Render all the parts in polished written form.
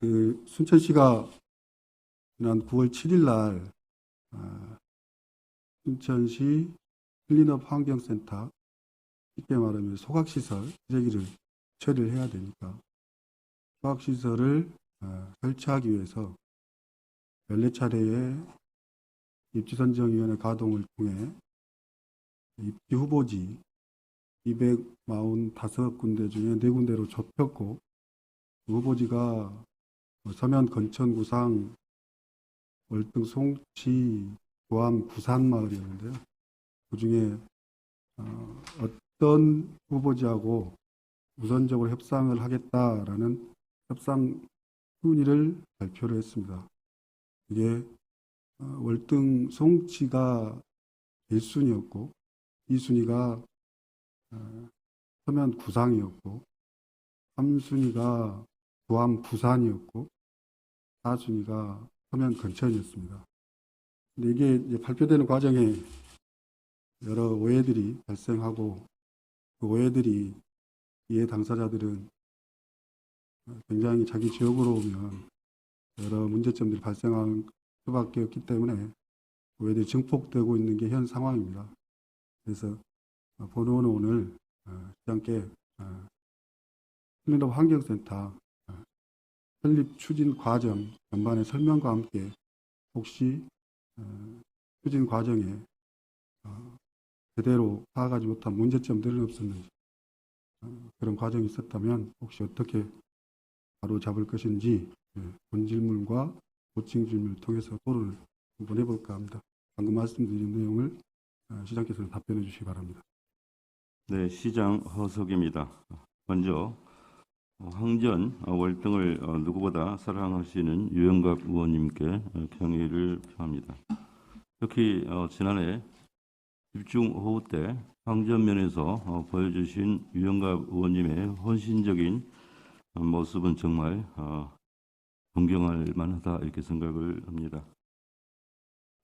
순천시가 지난 9월 7일 날 순천시 클린업 환경센터, 쉽게 말하면 소각시설 기재기를 처리를 해야 되니까 소각시설을 설치하기 위해서 14차례의 입지선정위원회 가동을 통해 입지 후보지 245군데 중에 4군데로 좁혔고, 그 후보지가 서면 건천구상, 월등 송치, 고암 구산마을이었는데요. 그 중에 어떤 후보지하고 우선적으로 협상을 하겠다라는 협상 순위를 발표를 했습니다. 이게 월등 송치가 1순위였고 2순위가 서면 구상이었고 3순위가 고암 구산이었고 4순위가 서면 건천이었습니다. 근데 이게 이제 발표되는 과정에 여러 오해들이 발생하고, 그 오해들이 이해 당사자들은 굉장히 자기 지역으로 오면 여러 문제점들이 발생할 수밖에 없기 때문에 오해들이 증폭되고 있는 게 현 상황입니다. 그래서 본의원은 오늘 시장께 클린업 환경센터 설립 추진 과정 전반의 설명과 함께 혹시 추진 과정에 제대로 파악하지 못한 문제점들은 없었는지, 그런 과정이 있었다면 혹시 어떻게 바로잡을 것인지 본 질문과 고칭 질문을 통해서 토론을 한번 해볼까 합니다. 방금 말씀드린 내용을 시장께서는 답변해 주시기 바랍니다. 네, 시장 허석입니다. 먼저 황전 월등을 누구보다 사랑하시는 유영갑 의원님께 경의를 표합니다. 특히 지난해 집중호우 때 황전면에서 보여주신 유영갑 의원님의 헌신적인 모습은 정말 존경할 만하다 이렇게 생각을 합니다.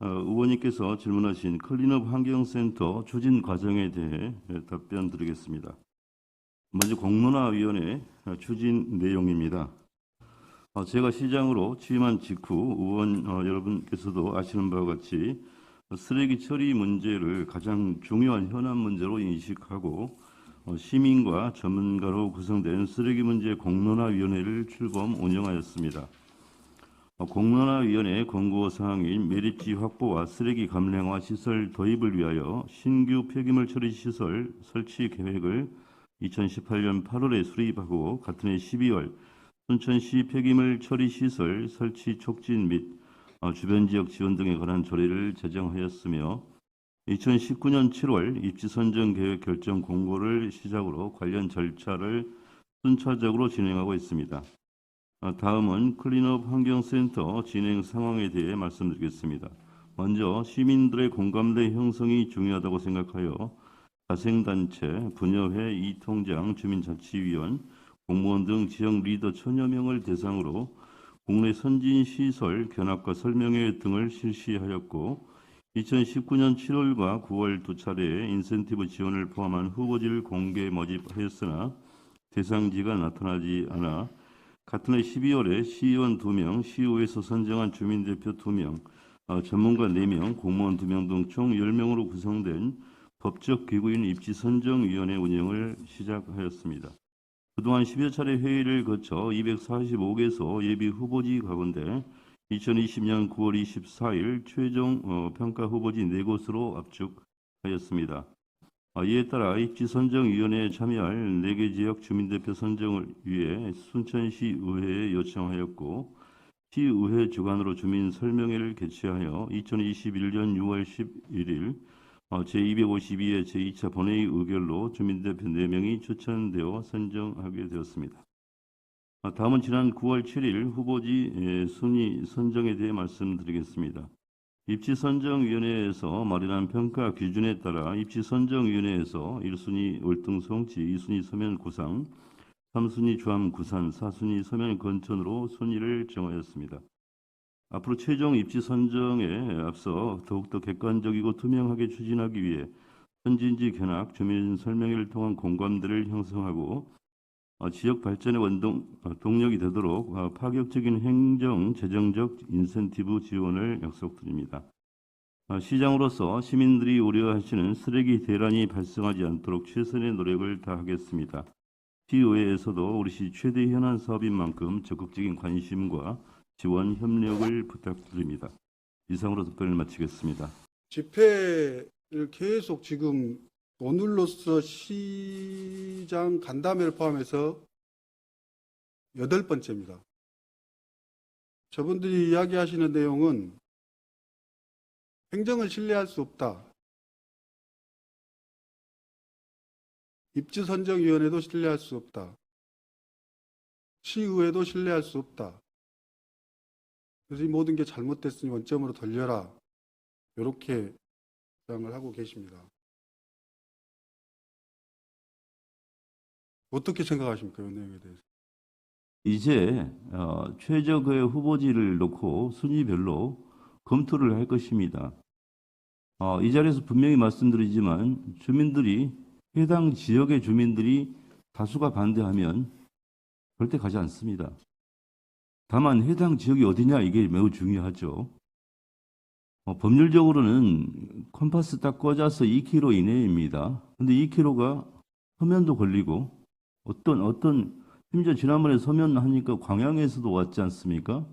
의원님께서 질문하신 클린업 환경센터 추진 과정에 대해 답변 드리겠습니다. 먼저 공론화위원회 추진 내용입니다. 제가 시장으로 취임한 직후 의원 여러분께서도 아시는 바와 같이 쓰레기 처리 문제를 가장 중요한 현안 문제로 인식하고 시민과 전문가로 구성된 쓰레기 문제 공론화위원회를 출범 운영하였습니다. 공론화위원회 권고 사항인 매립지 확보와 쓰레기 감량화 시설 도입을 위하여 신규 폐기물 처리 시설 설치 계획을 2018년 8월에 수립하고 같은 해 12월 순천시 폐기물 처리 시설 설치 촉진 및 주변 지역 지원 등에 관한 조례를 제정하였으며 2019년 7월 입지 선정 계획 결정 공고를 시작으로 관련 절차를 순차적으로 진행하고 있습니다. 다음은 클린업 환경센터 진행 상황에 대해 말씀드리겠습니다. 먼저 시민들의 공감대 형성이 중요하다고 생각하여 자생단체, 분여회, 이통장, 주민자치위원, 공무원 등 지역 리더 1000여 명을 대상으로 국내 선진시설 견학과 설명회 등을 실시하였고 2019년 7월과 9월 두 차례의 인센티브 지원을 포함한 후보지를 공개 모집하였으나 대상지가 나타나지 않아 같은 해 12월에 시의원 2명, 시의회에서 선정한 주민대표 2명, 전문가 4명, 공무원 2명 등 총 10명으로 구성된 법적 기구인 입지선정위원회 운영을 시작하였습니다. 그동안 10여 차례 회의를 거쳐 245개소 예비 후보지 가운데 2020년 9월 24일 최종 평가 후보지 4곳으로 압축하였습니다. 이에 따라 입지선정위원회에 참여할 4개 지역 주민대표 선정을 위해 순천시의회에 요청하였고 시의회 주관으로 주민설명회를 개최하여 2021년 6월 11일 제252회 제2차 본회의 의결로 주민대표 4명이 추천되어 선정하게 되었습니다. 다음은 지난 9월 7일 후보지 순위 선정에 대해 말씀드리겠습니다. 입지선정위원회에서 마련한 평가 기준에 따라 입지선정위원회에서 1순위 월등송치, 2순위 서면구상, 3순위 주암구산, 4순위 서면건천으로 순위를 정하였습니다. 앞으로 최종 입지선정에 앞서 더욱더 객관적이고 투명하게 추진하기 위해 선진지 견학, 주민 설명회를 통한 공감대를 형성하고 지역 발전의 동력이 되도록 파격적인 행정, 재정적 인센티브 지원을 약속드립니다. 시장으로서 시민들이 우려하시는 쓰레기 대란이 발생하지 않도록 최선의 노력을 다하겠습니다. 시의회에서도 우리 시 최대 현안 사업인 만큼 적극적인 관심과 지원 협력을 부탁드립니다. 이상으로 답변을 마치겠습니다. 집회를 계속 지금 오늘로써 시장 간담회를 포함해서 8번째입니다. 저분들이 이야기하시는 내용은 행정을 신뢰할 수 없다. 입지선정위원회도 신뢰할 수 없다. 시의회도 신뢰할 수 없다. 그래서 이 모든 게 잘못됐으니 원점으로 돌려라. 이렇게 주장을 하고 계십니다. 어떻게 생각하십니까? 이 내용에 대해서. 이제 최적의 후보지를 놓고 순위별로 검토를 할 것입니다. 이 자리에서 분명히 말씀드리지만 해당 지역의 주민들이 다수가 반대하면 절대 가지 않습니다. 다만 해당 지역이 어디냐 이게 매우 중요하죠. 법률적으로는 컴파스 딱 꽂아서 2km 이내입니다. 근데 2km가 서면도 걸리고 심지어 지난번에 서면 하니까 광양에서도 왔지 않습니까?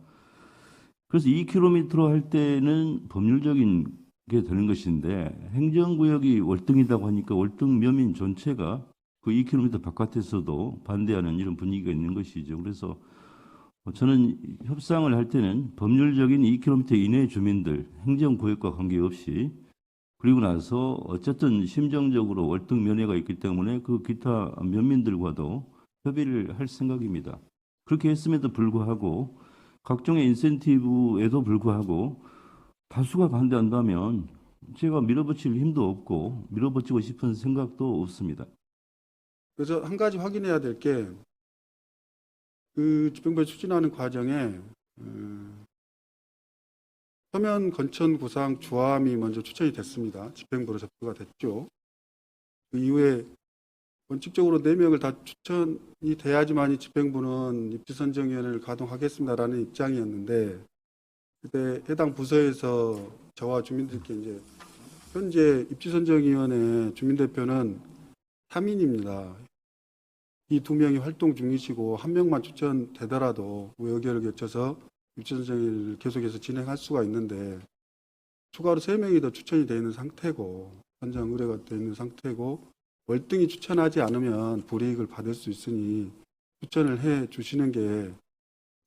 그래서 2km 할 때는 법률적인 게 되는 것인데 행정구역이 월등이라고 하니까 월등 면민 전체가 그 2km 바깥에서도 반대하는 이런 분위기가 있는 것이죠. 그래서 저는 협상을 할 때는 법률적인 2km 이내 주민들, 행정구역과 관계없이 그리고 나서 어쨌든 심정적으로 월등 면회가 있기 때문에 그 기타 면민들과도 협의를 할 생각입니다. 그렇게 했음에도 불구하고 각종의 인센티브에도 불구하고 다수가 반대한다면 제가 밀어붙일 힘도 없고 밀어붙이고 싶은 생각도 없습니다. 그래서 한 가지 확인해야 될 게 그 집행부에 추진하는 과정에 서면 건천 구상 주함이 먼저 추천이 됐습니다. 집행부로 접수가 됐죠. 그 이후에 원칙적으로 4명을 다 추천이 돼야지만이 집행부는 입지선정위원회를 가동하겠습니다라는 입장이었는데 그때 해당 부서에서 저와 주민들께 이제 현재 입지선정위원회 주민대표는 3인입니다. 이 2명이 활동 중이시고 1명만 추천되더라도 의결을 거쳐서 입지선정위를 계속해서 진행할 수가 있는데 추가로 3명이 더 추천이 되어 있는 상태고 선정 의뢰가 되어 있는 상태고 월등히 추천하지 않으면 불이익을 받을 수 있으니 추천을 해 주시는 게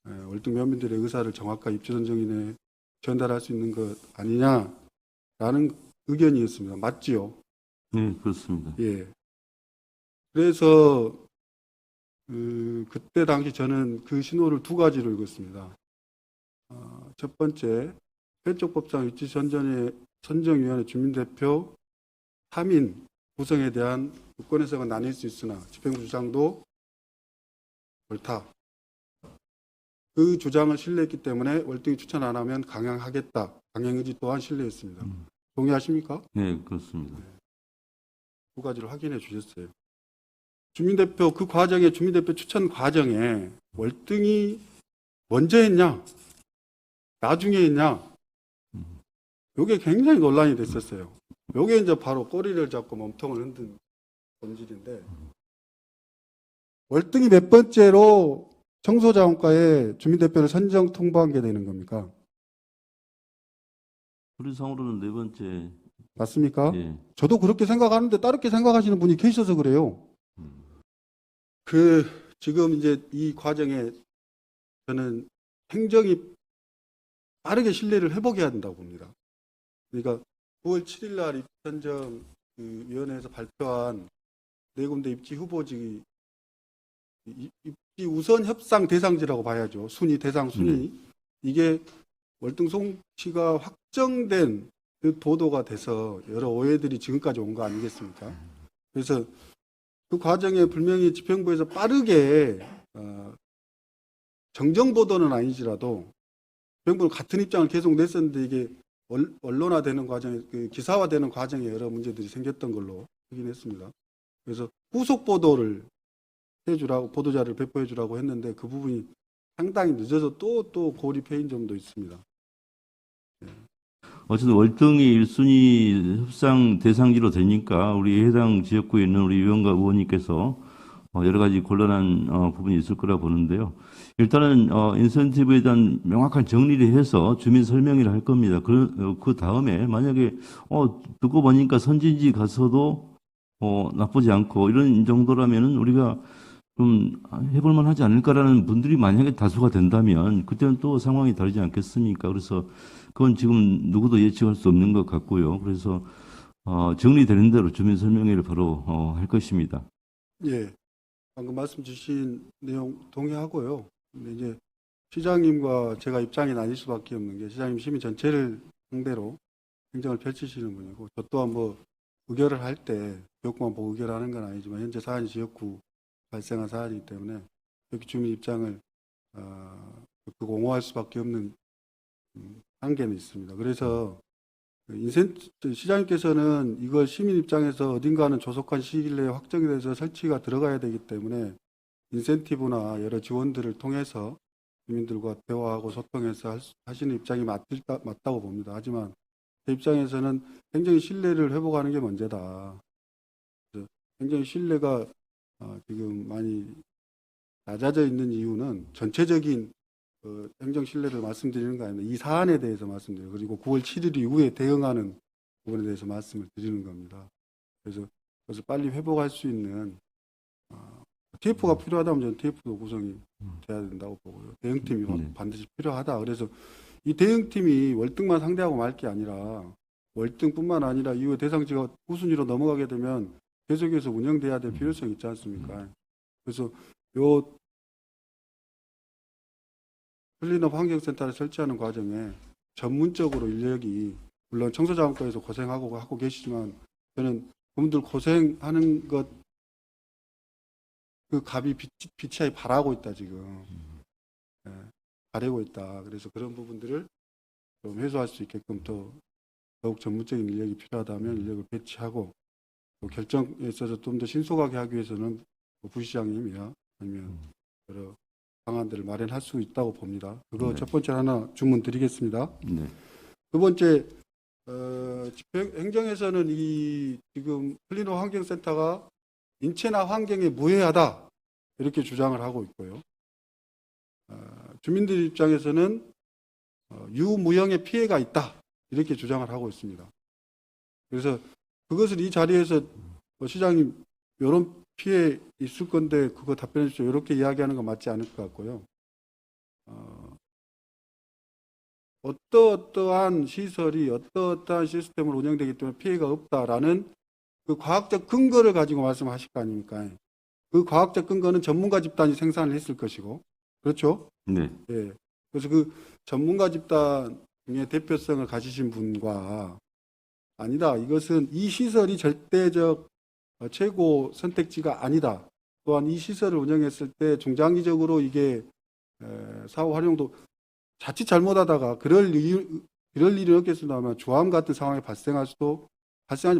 월등 면민들의 의사를 정확하게 입지선정위에 전달할 수 있는 것 아니냐라는 의견이었습니다. 맞지요? 네, 그렇습니다. 예. 그래서 그때 당시 저는 그 신호를 2가지로 읽었습니다. 첫 번째, 폐쪽법상 입지선정위원회 주민대표 3인 구성에 대한 유권 해석은 나뉠 수 있으나 집행부 주장도 옳다. 그 주장을 신뢰했기 때문에 월등히 추천 안 하면 강행하겠다. 강행 의지 또한 신뢰했습니다. 동의하십니까? 네, 그렇습니다. 2가지를 확인해 주셨어요. 주민대표 그 과정에 주민대표 추천 과정에 월등히 먼저 했냐, 나중에 했냐, 이게 굉장히 논란이 됐었어요. 이게 이제 바로 꼬리를 잡고 몸통을 흔든 본질인데 월등히 몇 번째로 청소자원과에 주민대표를 선정 통보한 게 되는 겁니까? 서류상으로는 4번째. 맞습니까? 예. 저도 그렇게 생각하는데 다르게 생각하시는 분이 계셔서 그래요. 지금 이제 이 과정에 저는 행정이 빠르게 신뢰를 회복해야 된다고 봅니다. 그러니까 9월 7일 날 입지선정위원회에서 발표한 4군데 입지 후보지 입지 우선 협상 대상지라고 봐야죠. 대상 순위. 이게 월등 송치가 확정된 그 보도가 돼서 여러 오해들이 지금까지 온 거 아니겠습니까? 그래서 그 과정에 분명히 집행부에서 빠르게 정정 보도는 아니지라도 집행부는 같은 입장을 계속 냈었는데 이게 언론화되는 과정에 기사화되는 과정에 여러 문제들이 생겼던 걸로 확인했습니다. 그래서 후속 보도를 해주라고 보도자료를 배포해 주라고 했는데 그 부분이 상당히 늦어서 또 고립해인 점도 있습니다. 어쨌든 월등히 1순위 협상 대상지로 되니까 우리 해당 지역구에 있는 우리 의원과 의원님께서 여러 가지 곤란한 부분이 있을 거라 보는데요. 일단은 인센티브에 대한 명확한 정리를 해서 주민 설명회를 할 겁니다. 그 다음에 만약에 듣고 보니까 선진지 가서도 나쁘지 않고 이런 정도라면은 우리가 좀 해볼 만하지 않을까라는 분들이 만약에 다수가 된다면 그때는 또 상황이 다르지 않겠습니까? 그래서 그건 지금 누구도 예측할 수 없는 것 같고요. 그래서 정리되는 대로 주민 설명회를 바로 할 것입니다. 예, 방금 말씀 주신 내용 동의하고요. 근데 이제 시장님과 제가 입장이 나뉠 수밖에 없는 게 시장님 시민 전체를 상대로 행정을 펼치시는 분이고 저 또한 뭐 의결을 할 때 지역구만 보고 의결하는 건 아니지만 현재 사안이 지역구 발생한 사안이기 때문에 여기 주민 입장을 옹호할 수밖에 없는 한계는 있습니다. 그래서 시장님께서는 이걸 시민 입장에서 어딘가는 조속한 시일 내에 확정이 돼서 설치가 들어가야 되기 때문에 인센티브나 여러 지원들을 통해서 주민들과 대화하고 소통해서 하시는 입장이 맞다고 봅니다. 하지만 제 입장에서는 행정의 신뢰를 회복하는 게 먼저다. 그래서 행정의 신뢰가 지금 많이 낮아져 있는 이유는 전체적인 행정 신뢰를 말씀드리는 거 아닙니다. 이 사안에 대해서 말씀드려요. 그리고 9월 7일 이후에 대응하는 부분에 대해서 말씀을 드리는 겁니다. 그래서 빨리 회복할 수 있는 TF가 필요하다면 저는 TF도 구성이 돼야 된다고 보고요. 대응팀이 반드시 필요하다. 그래서 이 대응팀이 월등만 상대하고 말 게 아니라 월등뿐만 아니라 이후에 대상지가 우순위로 넘어가게 되면 계속해서 운영돼야 될 필요성이 있지 않습니까? 그래서 요 클린업 환경센터를 설치하는 과정에 전문적으로 인력이 물론 청소자원과에서 고생하고 하고 계시지만 저는 그분들 고생하는 것 그 값이 비치하게 바라고 있다 지금 바라고 있다. 그래서 그런 부분들을 좀 해소할 수 있게끔 더욱 전문적인 인력이 필요하다면 인력을 배치하고 또 결정에 있어서 좀 더 신속하게 하기 위해서는 부시장님이나 아니면 여러 방안들을 마련할 수 있다고 봅니다. 그거 첫 번째 하나 주문 드리겠습니다. 두 번째 행정에서는 이 지금 클린업 환경센터가 인체나 환경에 무해하다 이렇게 주장을 하고 있고요. 주민들 입장에서는 유무형의 피해가 있다 이렇게 주장을 하고 있습니다. 그래서 그것을 이 자리에서 시장님 이런 피해 있을 건데 그거 답변해 주십시오 이렇게 이야기하는 건 맞지 않을 것 같고요. 어떠한 시설이 어떠한 시스템으로 운영되기 때문에 피해가 없다라는 그 과학적 근거를 가지고 말씀하실 거 아닙니까? 그 과학적 근거는 전문가 집단이 생산을 했을 것이고, 그렇죠? 네. 예. 그래서 그 전문가 집단의 대표성을 가지신 분과 아니다. 이것은 이 시설이 절대적 최고 선택지가 아니다. 또한 이 시설을 운영했을 때 중장기적으로 이게 사후 활용도 자칫 잘못하다가 그럴 일이 없겠습니다만 주암 같은 상황이 발생하지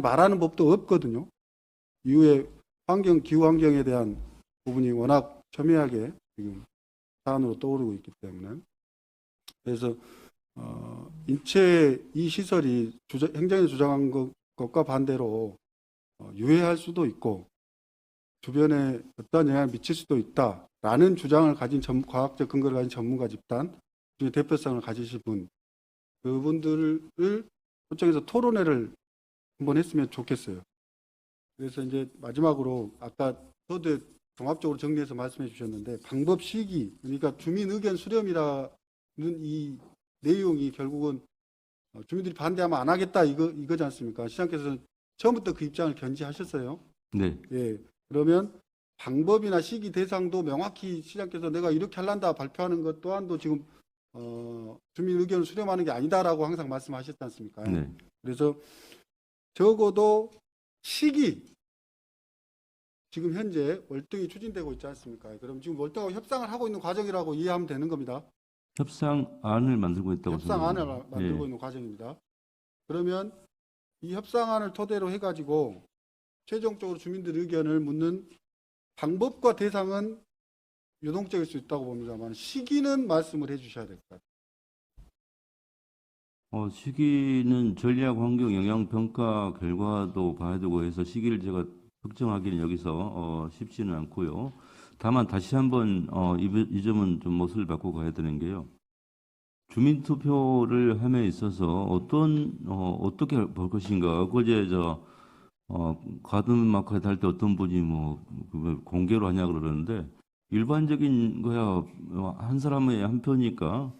말라는 법도 없거든요. 이후에 기후 환경에 대한 부분이 워낙 첨예하게 지금 사안으로 떠오르고 있기 때문에 그래서 인체 이 시설이 행정이 주장한 것과 반대로 유해할 수도 있고 주변에 어떠한 영향을 미칠 수도 있다라는 주장을 가진 과학적 근거를 가진 전문가 집단 중에 대표성을 가지신 분 그분들을 초청해서 토론회를 한번 했으면 좋겠어요. 그래서 이제 마지막으로 아까 저도 종합적으로 정리해서 말씀해 주셨는데 방법 시기 그러니까 주민 의견 수렴이라는 이 내용이 결국은 주민들이 반대하면 안 하겠다 이거지 않습니까? 시장께서는 처음부터 그 입장을 견지하셨어요. 네. 예. 그러면 방법이나 시기 대상도 명확히 시장께서 내가 이렇게 할란다 발표하는 것 또한도 지금 주민 의견을 수렴하는 게 아니다라고 항상 말씀하셨지 않습니까? 네. 그래서 적어도 시기 지금 현재 월등히 추진되고 있지 않습니까? 그럼 지금 월등하고 협상을 하고 있는 과정이라고 이해하면 되는 겁니다. 협상안을 만들고 있다고 협상안을 생각합니다. 만들고 있는 과정입니다. 그러면 이 협상안을 토대로 해가지고 최종적으로 주민들 의견을 묻는 방법과 대상은 유동적일 수 있다고 봅니다만 시기는 말씀을 해주셔야 될 것 같아요. 시기는 전략 환경 영향 평가 결과도 봐야 되고 해서 시기를 제가 특정하기는 여기서 쉽지는 않고요. 다만 다시 한번 이 점은 좀 못을 바꾸고 가야 되는 게요. 주민투표를 함에 있어서 어떻게 볼 것인가. 어제 가든 마켓 할 때 어떤 분이 그 공개로 하냐 그러는데 일반적인 거야 한 사람의 한 표니까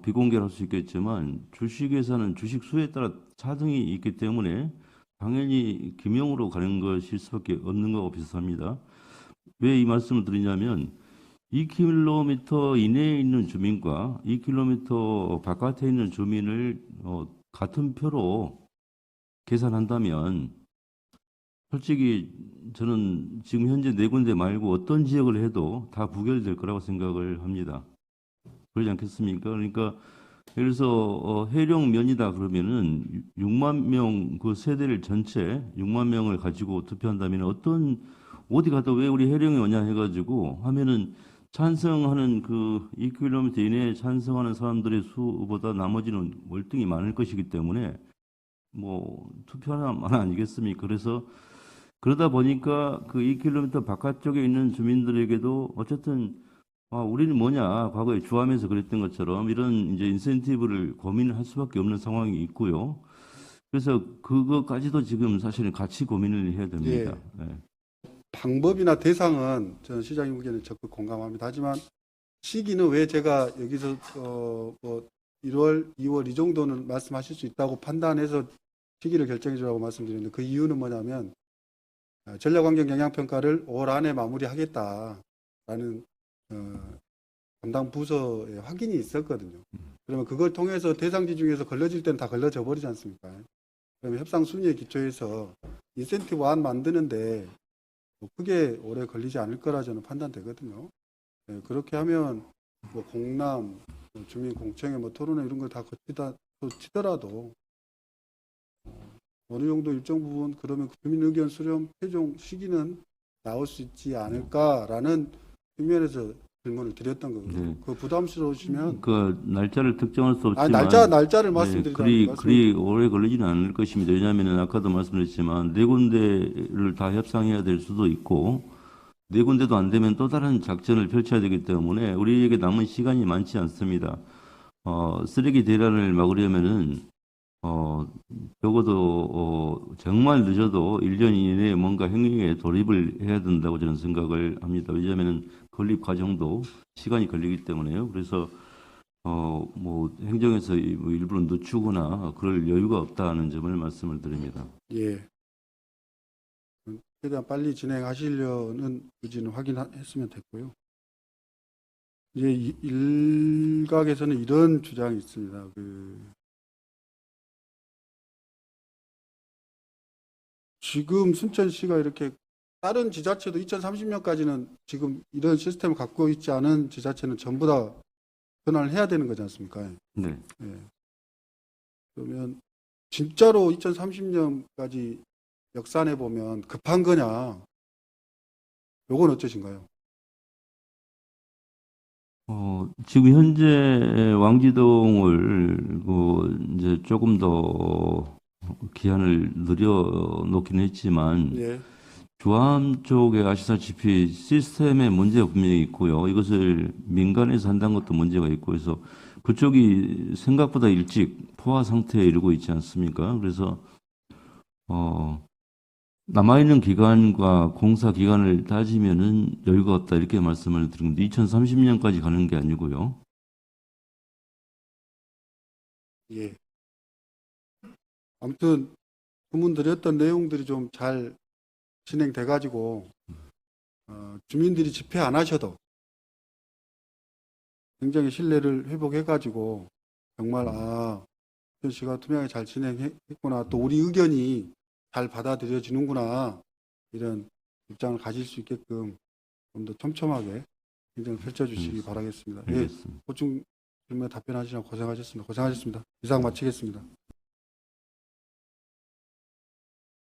비공개로 할 수 있겠지만 주식회사는 주식 수에 따라 차등이 있기 때문에 당연히 기명으로 가는 것일 수밖에 없는 거하고 비슷합니다. 왜 이 말씀을 드리냐면 2km 이내에 있는 주민과 2km 바깥에 있는 주민을 같은 표로 계산한다면 솔직히 저는 지금 현재 네 군데 말고 어떤 지역을 해도 다 부결될 거라고 생각을 합니다. 그러지 않겠습니까? 그러니까 예를 들어서 해령면이다 그러면은 6만 명 그 세대를 전체 6만 명을 가지고 투표한다면 어디 가도 왜 우리 해령이 오냐 해가지고 하면은 찬성하는 그 2km 이내에 찬성하는 사람들의 수보다 나머지는 월등히 많을 것이기 때문에 투표하나 아니겠습니까? 그래서 그러다 보니까 그 2km 바깥쪽에 있는 주민들에게도 어쨌든 우리는 뭐냐 과거에 주함에서 그랬던 것처럼 이런 이제 인센티브를 고민을 할 수밖에 없는 상황이 있고요. 그래서 그것까지도 지금 사실은 같이 고민을 해야 됩니다. 네. 방법이나 대상은 저는 시장님 의견에 적극 공감합니다. 하지만 시기는 왜 제가 여기서 1월, 2월 이 정도는 말씀하실 수 있다고 판단해서 시기를 결정해 주라고 말씀드리는데 그 이유는 뭐냐면 전략환경 영향평가를 올 안에 마무리하겠다라는 담당 부서의 확인이 있었거든요. 그러면 그걸 통해서 대상지 중에서 걸러질 때는 다 걸러져 버리지 않습니까? 그러면 협상 순위에 기초해서 인센티브 안 만드는데 크게 오래 걸리지 않을 거라 저는 판단되거든요. 그렇게 하면 공람, 주민 공청회, 토론회 이런 걸 다 치더라도 어느 정도 일정 부분 그러면 주민 의견 수렴 최종 시기는 나올 수 있지 않을까라는 측면에서 질문을 드렸던 거거든요. 네. 그 부담스러우시면 그 날짜를 특정할 수 없지만 날짜를 말씀드리자면 그리 오래 걸리지는 않을 것입니다. 왜냐하면 아까도 말씀드렸지만 네 군데를 다 협상해야 될 수도 있고 네 군데도 안 되면 또 다른 작전을 펼쳐야 되기 때문에 우리에게 남은 시간이 많지 않습니다. 쓰레기 대란을 막으려면은 적어도 정말 늦어도 1년 이내에 뭔가 행위에 돌입을 해야 된다고 저는 생각을 합니다. 왜냐하면 건립 과정도 시간이 걸리기 때문에요. 그래서 행정에서 일부러 늦추거나 그럴 여유가 없다는 점을 말씀을 드립니다. 예. 최대한 빨리 진행하시려는 의지는 확인했으면 됐고요. 이제 일각에서는 이런 주장이 있습니다. 지금 순천시가 이렇게 다른 지자체도 2030년까지는 지금 이런 시스템을 갖고 있지 않은 지자체는 전부 다 변화를 해야 되는 거지 않습니까? 네. 예. 그러면 진짜로 2030년까지 역산해 보면 급한 거냐? 요건 어떠신가요? 지금 현재 왕지동을 이제 조금 더 기한을 늘려놓긴 했지만 예. 주암 쪽에 아시다시피 시스템에 문제가 분명히 있고요. 이것을 민간에서 한다는 것도 문제가 있고 해서 그쪽이 생각보다 일찍 포화 상태에 이르고 있지 않습니까? 그래서 남아있는 기간과 공사 기간을 따지면은 여유가 없다 이렇게 말씀을 드립니다. 2030년까지 가는 게 아니고요. 예. 아무튼 주문 드렸던 내용들이 좀 잘 진행돼 가지고 주민들이 집회 안 하셔도 굉장히 신뢰를 회복해 가지고 정말 시가 투명하게 잘 진행했구나, 또 우리 의견이 잘 받아들여지는구나, 이런 입장을 가질 수 있게끔 좀 더 촘촘하게 행정을 펼쳐주시기 바라겠습니다. 예, 알겠습니다. 보충 질문에 답변하시느라 고생하셨습니다. 이상 마치겠습니다.